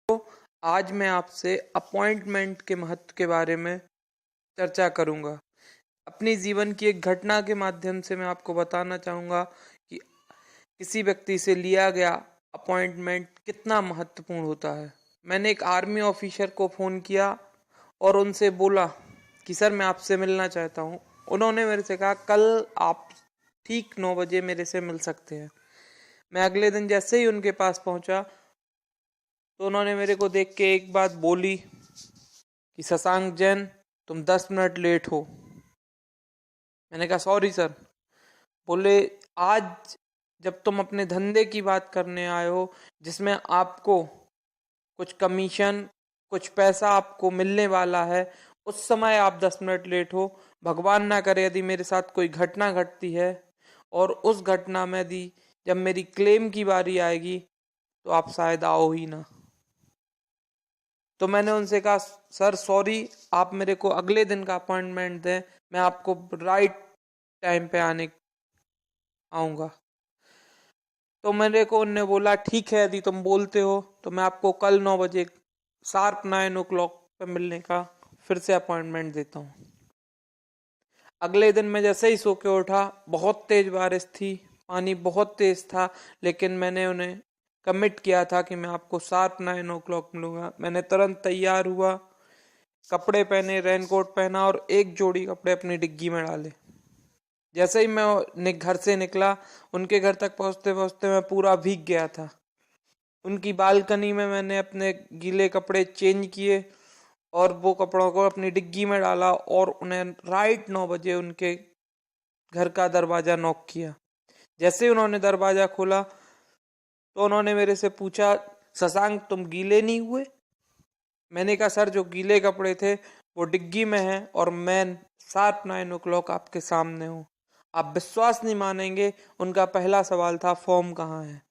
आज मैं आपसे अपॉइंटमेंट के महत्व के बारे में चर्चा करूंगा। अपनी जीवन की एक घटना के माध्यम से मैं आपको बताना चाहूँगा कि किसी व्यक्ति से लिया गया अपॉइंटमेंट कितना महत्वपूर्ण होता है। मैंने एक आर्मी ऑफिसर को फ़ोन किया और उनसे बोला कि सर मैं आपसे मिलना चाहता हूँ। उन्होंने मेरे से कहा कल आप ठीक 9 बजे मेरे से मिल सकते हैं। मैं अगले दिन जैसे ही उनके पास पहुंचा तो उन्होंने मेरे को देख के एक बात बोली कि शशांक जैन तुम 10 मिनट लेट हो। मैंने कहा सॉरी सर। बोले आज जब तुम अपने धंधे की बात करने आए हो जिसमें आपको कुछ कमीशन कुछ पैसा आपको मिलने वाला है, उस समय आप 10 मिनट लेट हो। भगवान ना करे यदि मेरे साथ कोई घटना घटती है और उस घटना में यदि जब मेरी क्लेम की बारी आएगी तो आप शायद आओ ही ना। तो मैंने उनसे कहा सर सॉरी, आप मेरे को अगले दिन का अपॉइंटमेंट दें, मैं आपको राइट टाइम पे आऊँगा। तो मेरे को उनने बोला ठीक है यदि तुम बोलते हो तो मैं आपको कल 9 बजे शार्प 9 o'clock पे मिलने का फिर से अपॉइंटमेंट देता हूँ। अगले दिन मैं जैसे ही सो के उठा, बहुत तेज बारिश थी, पानी बहुत तेज था, लेकिन मैंने उन्हें कमिट किया था कि मैं आपको शार्प 9 o'clock मिलूंगा। मैंने तुरंत तैयार हुआ, कपड़े पहने, रेनकोट पहना और एक जोड़ी कपड़े अपनी डिग्गी में डाले। जैसे ही मैं घर से निकला, उनके घर तक पहुंचते पहुंचते मैं पूरा भीग गया था। उनकी बालकनी में मैंने अपने गीले कपड़े चेंज किए और वो कपड़ों को अपनी डिग्गी में डाला और उन्हें राइट 9 बजे उनके घर का दरवाजा नॉक किया। जैसे ही उन्होंने दरवाजा खोला तो उन्होंने मेरे से पूछा शशांक तुम गीले नहीं हुए? मैंने कहा सर जो गीले कपड़े थे वो डिग्गी में हैं और मैं शार्प 9 o'clock आपके सामने हूँ। आप विश्वास नहीं मानेंगे, उनका पहला सवाल था फॉर्म कहाँ है।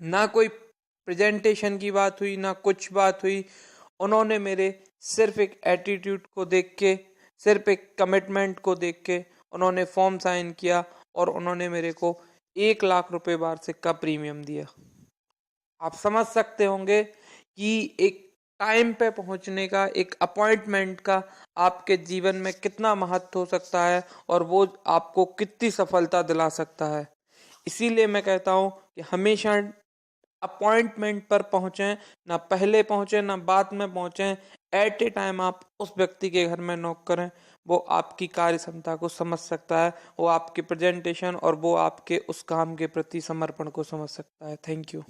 ना कोई प्रेजेंटेशन की बात हुई, ना कुछ बात हुई। उन्होंने मेरे सिर्फ एक एटीट्यूड को देख के, सिर्फ एक कमिटमेंट को देख के उन्होंने फॉर्म साइन किया और उन्होंने मेरे को 1 लाख रुपए वार्षिक का प्रीमियम दिया। आप समझ सकते होंगे कि एक टाइम पे पहुंचने का, एक अपॉइंटमेंट का आपके जीवन में कितना महत्व हो सकता है और वो आपको कितनी सफलता दिला सकता है। इसीलिए मैं कहता हूँ कि हमेशा अपॉइंटमेंट पर पहुंचे, ना पहले पहुंचे ना बाद में पहुंचे। एट ए टाइम आप उस व्यक्ति के घर में नॉक करें, वो आपकी कार्य क्षमता को समझ सकता है, वो आपकी प्रेजेंटेशन और वो आपके उस काम के प्रति समर्पण को समझ सकता है। Thank you.